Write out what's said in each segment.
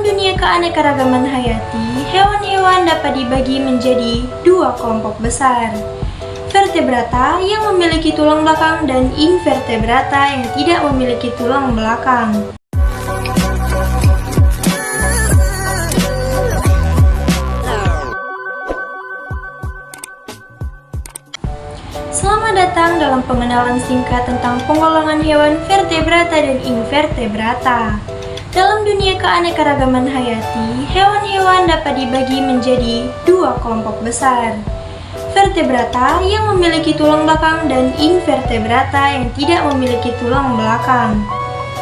Dalam dunia keanekaragaman hayati, hewan-hewan dapat dibagi menjadi dua kelompok besar. Vertebrata yang memiliki tulang belakang dan invertebrata yang tidak memiliki tulang belakang. Selamat datang dalam pengenalan singkat tentang penggolongan hewan vertebrata dan invertebrata. Dalam dunia keanekaragaman hayati, hewan-hewan dapat dibagi menjadi dua kelompok besar. Vertebrata yang memiliki tulang belakang dan invertebrata yang tidak memiliki tulang belakang.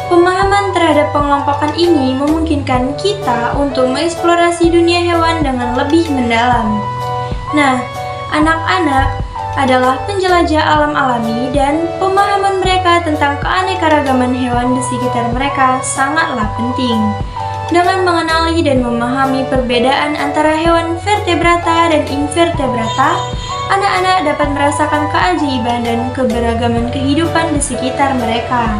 Pemahaman terhadap pengelompokan ini memungkinkan kita untuk mengeksplorasi dunia hewan dengan lebih mendalam. Nah, anak-anak adalah penjelajah alam alami dan pemahaman mereka tentang keanekaragaman hewan di sekitar mereka sangatlah penting. Dengan mengenali dan memahami perbedaan antara hewan vertebrata dan invertebrata, anak-anak dapat merasakan keajaiban dan keberagaman kehidupan di sekitar mereka.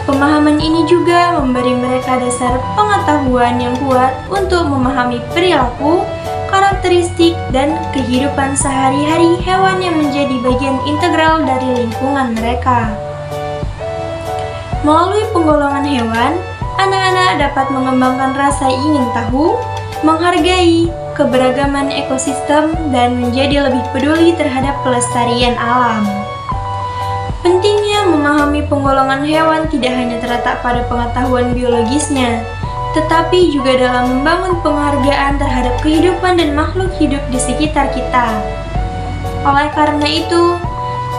Pemahaman ini juga memberi mereka dasar pengetahuan yang kuat untuk memahami perilaku, karakteristik, dan kehidupan sehari-hari hewan yang menjadi bagian integral dari lingkungan mereka. Melalui penggolongan hewan, anak-anak dapat mengembangkan rasa ingin tahu, menghargai keberagaman ekosistem, dan menjadi lebih peduli terhadap pelestarian alam. Pentingnya memahami penggolongan hewan tidak hanya terletak pada pengetahuan biologisnya, tetapi juga dalam membangun penghargaan terhadap kehidupan dan makhluk hidup di sekitar kita. Oleh karena itu,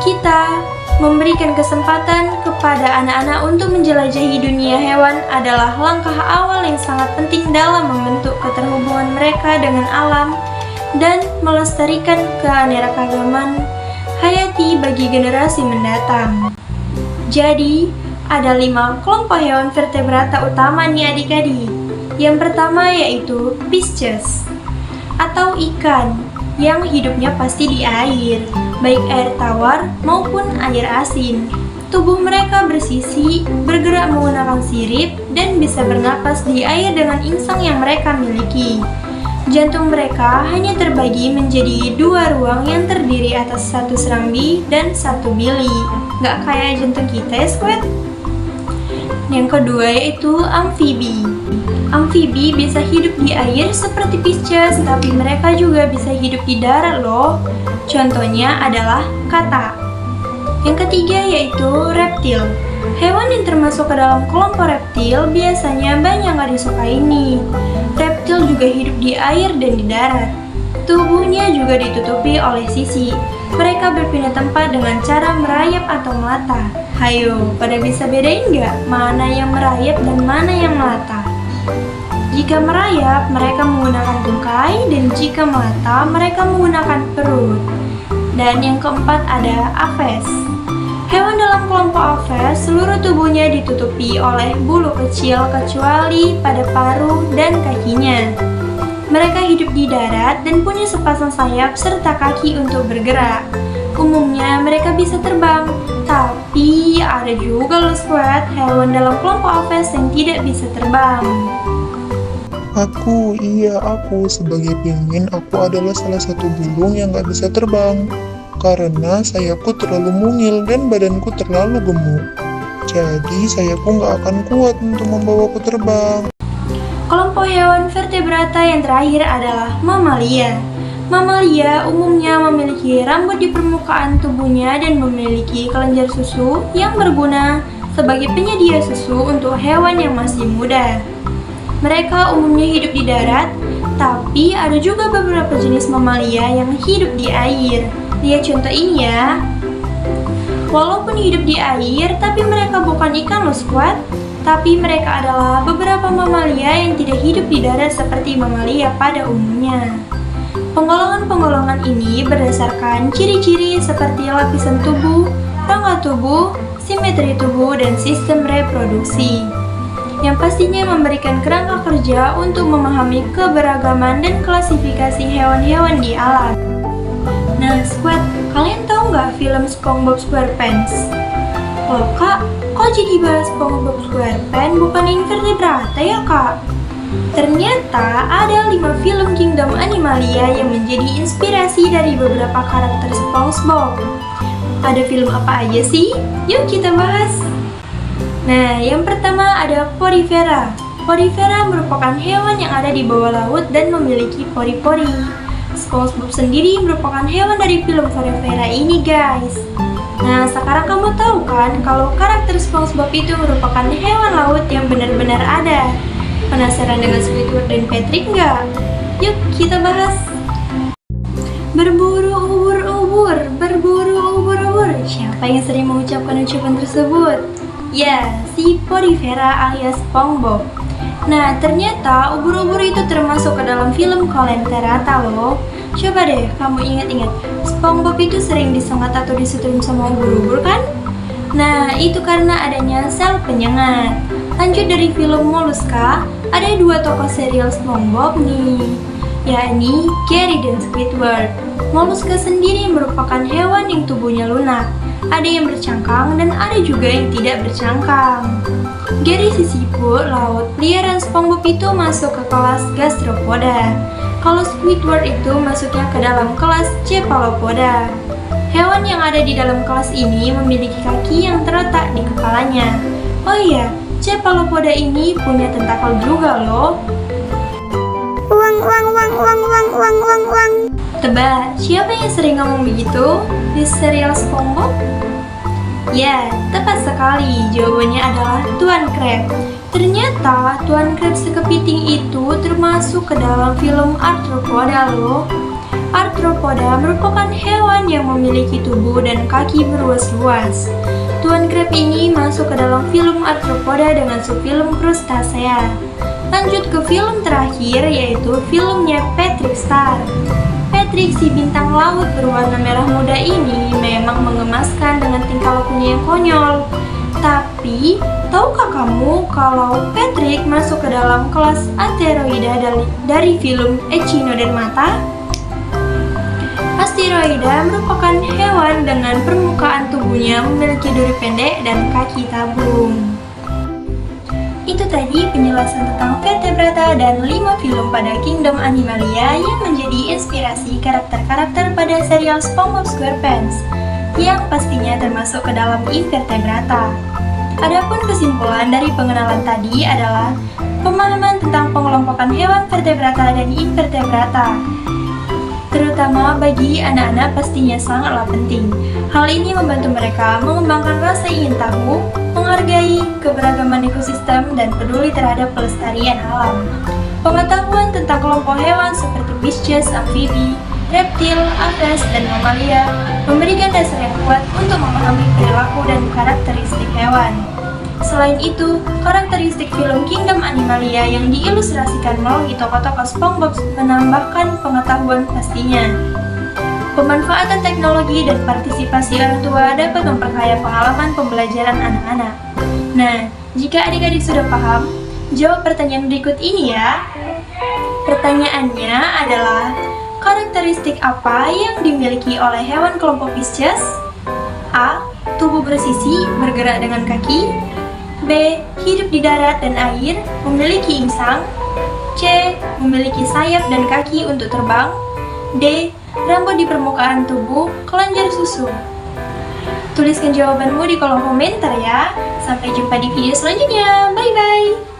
kita memberikan kesempatan kepada anak-anak untuk menjelajahi dunia hewan adalah langkah awal yang sangat penting dalam membentuk keterhubungan mereka dengan alam dan melestarikan keanekaragaman hayati bagi generasi mendatang. Jadi, ada 5 kelompok hewan vertebrata utama nih adik-adik. Yang pertama yaitu Pisces atau ikan yang hidupnya pasti di air, baik air tawar maupun air asin. Tubuh mereka bersisi, bergerak menggunakan sirip, dan bisa bernapas di air dengan insang yang mereka miliki. Jantung mereka hanya terbagi menjadi 2 ruang yang terdiri atas 1 serambi dan 1 bili. Gak kayak jantung kita ya, Squid? Yang kedua yaitu amfibi. Amfibi bisa hidup di air seperti Pisces, tapi mereka juga bisa hidup di darat loh. Contohnya adalah kata. Yang ketiga yaitu reptil. Hewan yang termasuk ke dalam kelompok reptil biasanya banyak gak disukai nih. Reptil juga hidup di air dan di darat. Tubuhnya juga ditutupi oleh sisi. Mereka berpindah tempat dengan cara merayap atau melata. Hayo, pada bisa bedain nggak mana yang merayap dan mana yang melata? Jika merayap, mereka menggunakan tungkai, dan jika melata, mereka menggunakan perut. Dan yang keempat ada Aves. Hewan dalam kelompok Aves, seluruh tubuhnya ditutupi oleh bulu kecil kecuali pada paruh dan kakinya. Mereka hidup di darat dan punya sepasang sayap serta kaki untuk bergerak. Umumnya mereka bisa terbang, tapi ada juga loh Squid, hewan dalam kelompok Aves yang tidak bisa terbang. Aku sebagai penguin, aku adalah salah satu burung yang gak bisa terbang. Karena sayapku terlalu mungil dan badanku terlalu gemuk. Jadi sayapku gak akan kuat untuk membawaku terbang. Kelompok hewan vertebrata yang terakhir adalah mamalia. Mamalia umumnya memiliki rambut di permukaan tubuhnya dan memiliki kelenjar susu yang berguna sebagai penyedia susu untuk hewan yang masih muda. Mereka umumnya hidup di darat, tapi ada juga beberapa jenis mamalia yang hidup di air. Lihat contoh ini ya. Walaupun hidup di air, tapi mereka bukan ikan loh Squid. Tapi mereka adalah beberapa mamalia yang tidak hidup di darat seperti mamalia pada umumnya. Penggolongan-penggolongan ini berdasarkan ciri-ciri seperti lapisan tubuh, rongga tubuh, simetri tubuh, dan sistem reproduksi. Yang pastinya memberikan kerangka kerja untuk memahami keberagaman dan klasifikasi hewan-hewan di alam. Nah, Squid, kalian tahu nggak film SpongeBob SquarePants? Loh kak, kok jadi bahas SpongeBob SquarePants bukan invertebrata ya kak? Ternyata ada 5 film Kingdom Animalia yang menjadi inspirasi dari beberapa karakter SpongeBob. Ada film apa aja sih? Yuk kita bahas. Nah, yang pertama ada Porifera. Porifera merupakan hewan yang ada di bawah laut dan memiliki pori-pori. SpongeBob sendiri merupakan hewan dari film Porifera ini, guys. Nah, sekarang kamu tahu kan kalau karakter SpongeBob itu merupakan hewan laut yang benar-benar ada. Penasaran dengan Squidward dan Patrick nggak? Yuk kita bahas. Berburu ubur-ubur, berburu ubur-ubur. Siapa yang sering mengucapkan ucapan tersebut? Ya, si Porifera alias SpongeBob. Nah, ternyata ubur-ubur itu termasuk ke dalam film Kolenterata loh. Coba deh kamu ingat-ingat, SpongeBob itu sering disengat atau disetrum sama ubur-ubur kan? Nah, itu karena adanya sel penyengat. Lanjut dari film Molluska, ada 2 tokoh serial SpongeBob nih, yakni Gary dan Squidward. Molluska sendiri merupakan hewan yang tubuhnya lunak. Ada yang bercangkang dan ada juga yang tidak bercangkang. Gary si siput laut peliharaan SpongeBob itu masuk ke kelas Gastropoda. Kalau Squidward itu masuknya ke dalam kelas Cephalopoda. Hewan yang ada di dalam kelas ini memiliki kaki yang terletak di kepalanya. Oh iya, Cephalopoda ini punya tentakel juga loh. Uang. Tebak, siapa yang sering ngomong begitu di serial SpongeBob? Ya, tepat sekali. Jawabannya adalah Tuan Crab. Ternyata Tuan Crab sekepiting itu termasuk ke dalam film Arthropoda loh. Arthropoda merupakan hewan yang memiliki tubuh dan kaki beruas-ruas. Tuan Crab ini masuk ke dalam film Arthropoda dengan subfilum Crustacea. Lanjut ke film terakhir yaitu filmnya Patrick Star. Patrick si bintang laut berwarna merah muda ini memang mengemaskan dengan tingkah lakunya yang konyol. Tapi, tahukah kamu kalau Patrick masuk ke dalam kelas Asteroida dari film Echinodermata? Asteroida merupakan hewan dengan permukaan tubuhnya memiliki duri pendek dan kaki tabung. Itu tadi penjelasan tentang vertebrata dan 5 film pada Kingdom Animalia yang menjadi inspirasi karakter-karakter pada serial SpongeBob SquarePants, yang pastinya termasuk ke dalam invertebrata. Adapun kesimpulan dari pengenalan tadi adalah pemahaman tentang pengelompokan hewan vertebrata dan invertebrata, terutama bagi anak-anak pastinya sangatlah penting. Hal ini membantu mereka mengembangkan rasa ingin tahu, menghargai keberagaman ekosistem, dan peduli terhadap pelestarian alam. Pengetahuan tentang kelompok hewan seperti Pisces, amfibi, reptil, aves, dan mamalia memberikan dasar yang kuat untuk memahami perilaku dan karakteristik hewan. Selain itu, karakteristik film Kingdom Animalia yang diilustrasikan melalui tokoh-tokoh SpongeBob menambahkan pengetahuan pastinya. Pemanfaatan teknologi dan partisipasi orang tua dapat memperkaya pengalaman pembelajaran anak-anak. Nah, jika adik-adik sudah paham, jawab pertanyaan berikut ini ya. Pertanyaannya adalah, karakteristik apa yang dimiliki oleh hewan kelompok Pisces? A. Tubuh bersisi, bergerak dengan kaki. B. Hidup di darat dan air, memiliki insang. C. Memiliki sayap dan kaki untuk terbang. D. Rambut di permukaan tubuh, kelenjar susu. Tuliskan jawabanmu di kolom komentar ya. Sampai jumpa di video selanjutnya. Bye-bye.